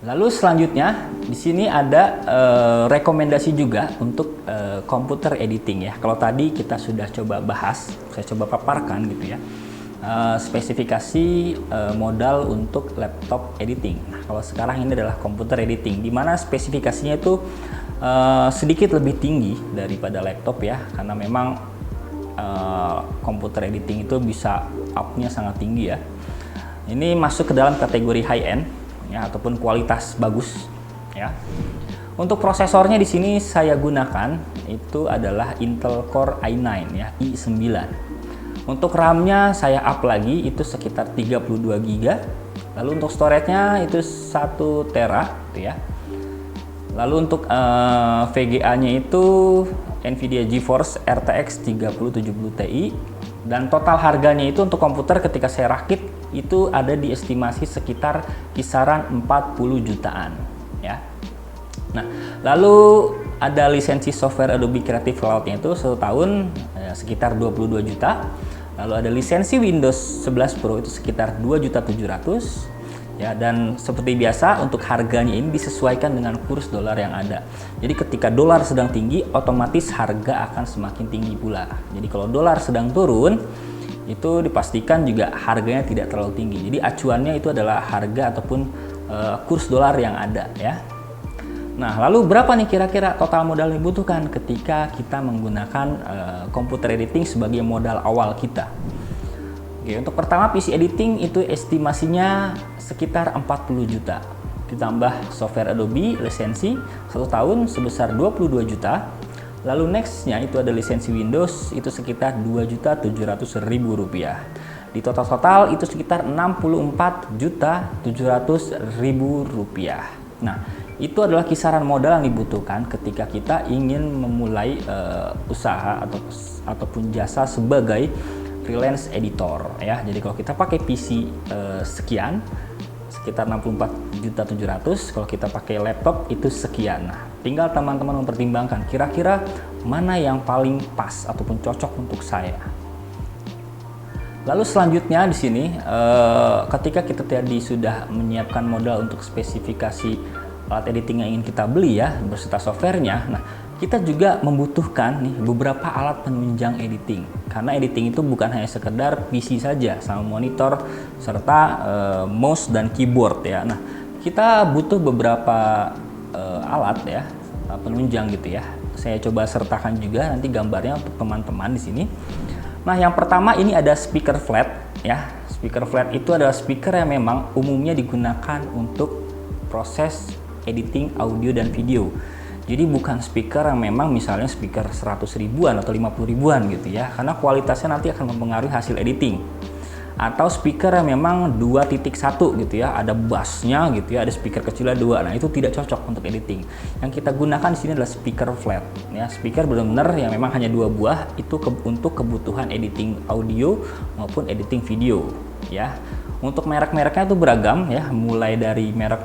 Lalu selanjutnya di sini ada rekomendasi juga untuk komputer editing ya. Kalau tadi kita sudah coba bahas, saya coba paparkan gitu ya. Spesifikasi modal untuk laptop editing. Nah, kalau sekarang ini adalah komputer editing, di mana spesifikasinya itu sedikit lebih tinggi daripada laptop ya, karena memang komputer editing itu bisa up-nya sangat tinggi ya. Ini masuk ke dalam kategori high end ya, ataupun kualitas bagus ya. Untuk prosesornya di sini saya gunakan itu adalah Intel Core i9 ya, i9. Untuk RAM-nya saya up lagi itu sekitar 32 GB. Lalu untuk storage-nya itu 1 tera gitu ya. Lalu untuk VGA-nya itu Nvidia GeForce RTX 3070 Ti, dan total harganya itu untuk komputer ketika saya rakit itu ada di estimasi sekitar kisaran 40 jutaan ya. Nah, lalu ada lisensi software Adobe Creative Cloud-nya itu 1 tahun sekitar 22 juta. Lalu ada lisensi Windows 11 Pro itu sekitar 2.700.000 ya, dan seperti biasa untuk harganya ini disesuaikan dengan kurs dolar yang ada. Jadi ketika dolar sedang tinggi, otomatis harga akan semakin tinggi pula. Jadi kalau dolar sedang turun, itu dipastikan juga harganya tidak terlalu tinggi. Jadi acuannya itu adalah harga ataupun kurs dolar yang ada ya. Nah, lalu berapa nih kira-kira total modal yang dibutuhkan ketika kita menggunakan komputer editing sebagai modal awal kita? Oke, untuk pertama PC editing itu estimasinya sekitar 40 juta. Ditambah software Adobe lisensi 1 tahun sebesar 22 juta. Lalu nextnya itu ada lisensi Windows itu sekitar 2.700.000 rupiah. Di total itu sekitar 64.700.000 rupiah. Nah, itu adalah kisaran modal yang dibutuhkan ketika kita ingin memulai usaha ataupun jasa sebagai freelance editor ya. Jadi kalau kita pakai PC sekian sekitar 64.700.000, kalau kita pakai laptop itu sekian. Nah, tinggal teman-teman mempertimbangkan kira-kira mana yang paling pas ataupun cocok untuk saya. Lalu selanjutnya di sini ketika kita tadi sudah menyiapkan modal untuk spesifikasi alat editing yang ingin kita beli ya beserta softwarenya. Nah, kita juga membutuhkan nih beberapa alat penunjang editing, karena editing itu bukan hanya sekedar PC saja sama monitor serta mouse dan keyboard ya. Nah, kita butuh beberapa alat ya penunjang gitu ya. Saya coba sertakan juga nanti gambarnya untuk teman-teman di sini. Nah, yang pertama ini ada speaker flat ya. Speaker flat itu adalah speaker yang memang umumnya digunakan untuk proses editing audio dan video. Jadi bukan speaker yang memang misalnya speaker 100 ribuan atau 50 ribuan gitu ya, karena kualitasnya nanti akan mempengaruhi hasil editing. Atau speaker yang memang 2.1 gitu ya, ada bassnya gitu ya, ada speaker kecilnya 2. Nah, itu tidak cocok untuk editing. Yang kita gunakan di sini adalah speaker flat ya. Speaker benar-benar yang memang hanya 2 buah itu untuk kebutuhan editing audio maupun editing video ya. Untuk merek-mereknya itu beragam ya, mulai dari merek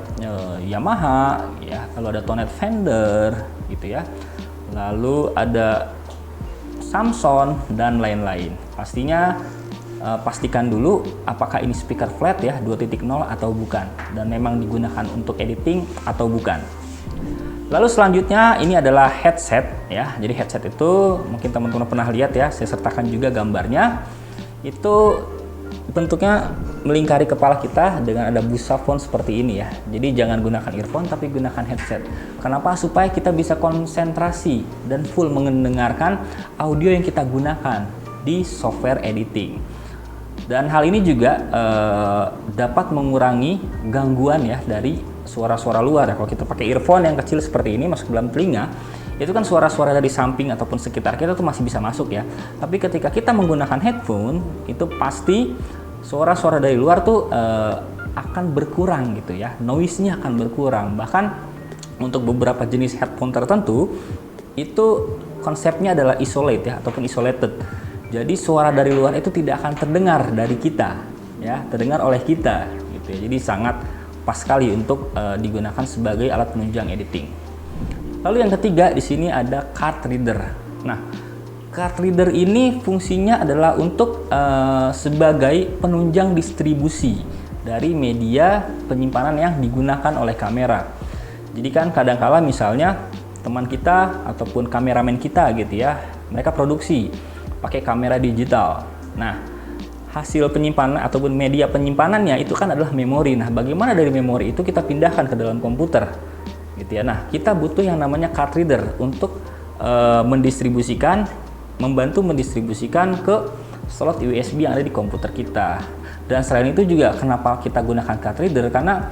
Yamaha ya, lalu ada Toned Fender gitu ya, lalu ada Samson dan lain-lain. Pastinya pastikan dulu apakah ini speaker flat ya 2.0 atau bukan, dan memang digunakan untuk editing atau bukan. Lalu selanjutnya ini adalah headset ya. Jadi headset itu mungkin teman-teman pernah lihat ya, saya sertakan juga gambarnya. Itu bentuknya melingkari kepala kita dengan ada busa phone seperti ini ya. Jadi jangan gunakan earphone tapi gunakan headset. Kenapa? Supaya kita bisa konsentrasi dan full mendengarkan audio yang kita gunakan di software editing. Dan hal ini juga dapat mengurangi gangguan ya dari suara-suara luar ya. Kalau kita pakai earphone yang kecil seperti ini masuk ke dalam telinga, itu kan suara-suara dari samping ataupun sekitar kita tuh masih bisa masuk ya. Tapi ketika kita menggunakan headphone, itu pasti suara-suara dari luar tuh akan berkurang gitu ya. Noise-nya akan berkurang. Bahkan untuk beberapa jenis headphone tertentu, itu konsepnya adalah isolate ya, ataupun isolated. Jadi suara dari luar itu tidak akan terdengar dari kita ya, terdengar oleh kita gitu ya. Jadi sangat pas sekali untuk digunakan sebagai alat penunjang editing. Lalu yang ketiga di sini ada card reader. Nah, card reader ini fungsinya adalah untuk sebagai penunjang distribusi dari media penyimpanan yang digunakan oleh kamera. Jadi kan kadangkala misalnya teman kita ataupun kameramen kita gitu ya, mereka produksi pakai kamera digital. Nah, hasil penyimpanan ataupun media penyimpanannya itu kan adalah memori. Nah, bagaimana dari memori itu kita pindahkan ke dalam komputer gitu ya. Nah, kita butuh yang namanya card reader untuk membantu mendistribusikan ke slot USB yang ada di komputer kita. Dan selain itu juga kenapa kita gunakan card reader, karena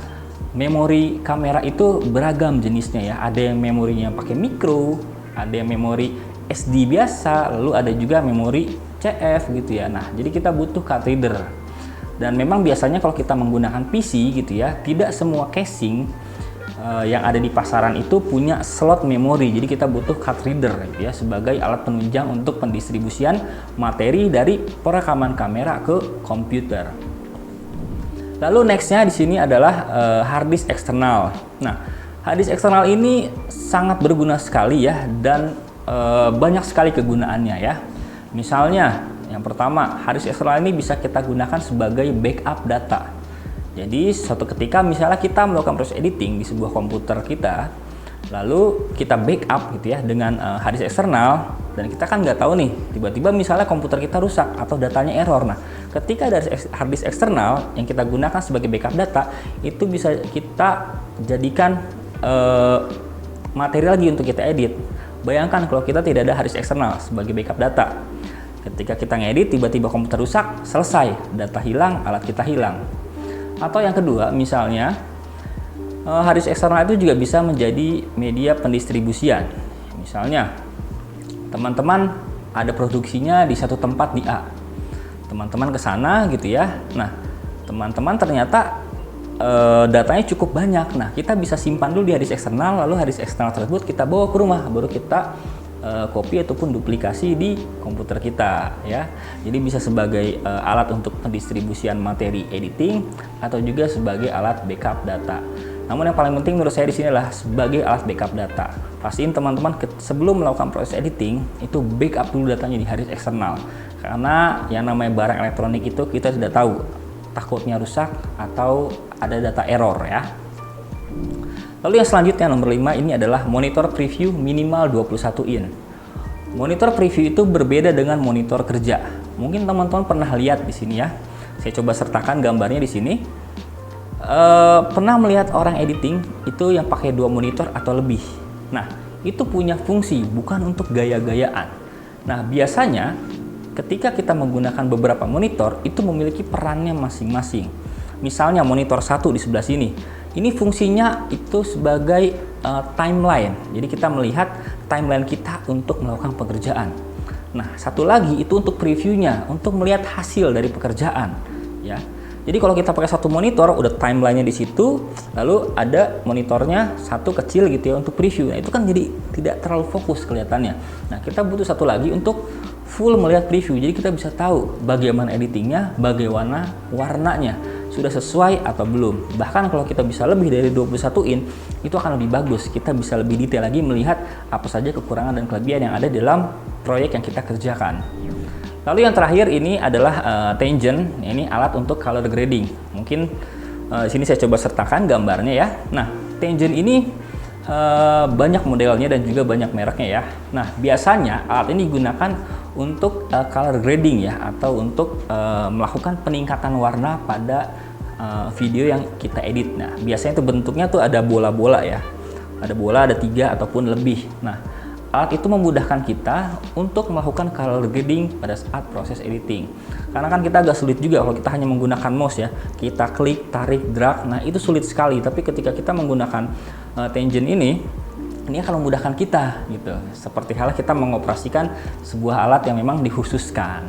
memori kamera itu beragam jenisnya ya. Ada yang memorinya pakai micro, ada yang memori SD biasa, lalu ada juga memori CF gitu ya. Nah, jadi kita butuh card reader. Dan memang biasanya kalau kita menggunakan PC gitu ya, tidak semua casing yang ada di pasaran itu punya slot memori. Jadi kita butuh card reader gitu ya, sebagai alat penunjang untuk pendistribusian materi dari perekaman kamera ke komputer. Lalu nextnya di sini adalah hard disk eksternal. Nah, hard disk eksternal ini sangat berguna sekali ya, dan banyak sekali kegunaannya ya. Misalnya yang pertama, hard disk eksternal ini bisa kita gunakan sebagai backup data. Jadi suatu ketika misalnya kita melakukan proses editing di sebuah komputer kita, lalu kita backup gitu ya dengan hard disk eksternal, dan kita kan nggak tahu nih, tiba-tiba misalnya komputer kita rusak atau datanya error. Nah, ketika dari hard disk eksternal yang kita gunakan sebagai backup data, itu bisa kita jadikan materi lagi untuk kita edit. Bayangkan kalau kita tidak ada hard disk eksternal sebagai backup data. Ketika kita ngedit, tiba-tiba komputer rusak, selesai, data hilang, alat kita hilang. Atau yang kedua, misalnya hard disk eksternal itu juga bisa menjadi media pendistribusian. Misalnya, teman-teman ada produksinya di satu tempat di A. Teman-teman ke sana gitu ya. Nah, teman-teman ternyata datanya cukup banyak. Nah, kita bisa simpan dulu di hard disk eksternal, lalu hard disk eksternal tersebut kita bawa ke rumah, baru kita copy ataupun duplikasi di komputer kita ya. Jadi bisa sebagai alat untuk pendistribusian materi editing atau juga sebagai alat backup data. Namun yang paling penting menurut saya di sini adalah sebagai alat backup data. Pastiin teman-teman sebelum melakukan proses editing itu backup dulu datanya di hard disk eksternal. Karena yang namanya barang elektronik itu kita tidak tahu, takutnya rusak atau ada data error ya. Lalu yang selanjutnya nomor 5 ini adalah monitor preview minimal 21 in. Monitor preview itu berbeda dengan monitor kerja. Mungkin teman-teman pernah lihat di sini ya. Saya coba sertakan gambarnya di sini. Pernah melihat orang editing itu yang pakai 2 monitor atau lebih. Nah, itu punya fungsi, bukan untuk gaya-gayaan. Nah, biasanya ketika kita menggunakan beberapa monitor itu memiliki perannya masing-masing. Misalnya monitor 1 di sebelah sini. Ini fungsinya itu sebagai timeline. Jadi kita melihat timeline kita untuk melakukan pekerjaan. Nah, satu lagi itu untuk previewnya, untuk melihat hasil dari pekerjaan. Ya. Jadi kalau kita pakai satu monitor, udah timelinenya di situ, lalu ada monitornya satu kecil gitu ya untuk preview. Nah, itu kan jadi tidak terlalu fokus kelihatannya. Nah, kita butuh satu lagi untuk full melihat preview. Jadi kita bisa tahu bagaimana editingnya, bagaimana warnanya, sudah sesuai atau belum. Bahkan kalau kita bisa lebih dari 21 in, itu akan lebih bagus. Kita bisa lebih detail lagi melihat apa saja kekurangan dan kelebihan yang ada dalam proyek yang kita kerjakan. Lalu yang terakhir ini adalah Tangent. Ini alat untuk color grading. Mungkin di sini saya coba sertakan gambarnya ya. Nah, Tangent ini banyak modelnya dan juga banyak mereknya ya. Nah, biasanya alat ini digunakan untuk color grading ya, atau untuk melakukan peningkatan warna pada video yang kita edit. Nah, biasanya itu bentuknya tuh ada bola-bola ya. Ada bola, ada 3 ataupun lebih. Nah, alat itu memudahkan kita untuk melakukan color grading pada saat proses editing. Karena kan kita agak sulit juga kalau kita hanya menggunakan mouse ya. Kita klik, tarik, drag. Nah, itu sulit sekali. Tapi ketika kita menggunakan Tangent ini akan memudahkan kita gitu. Seperti halnya kita mengoperasikan sebuah alat yang memang dikhususkan.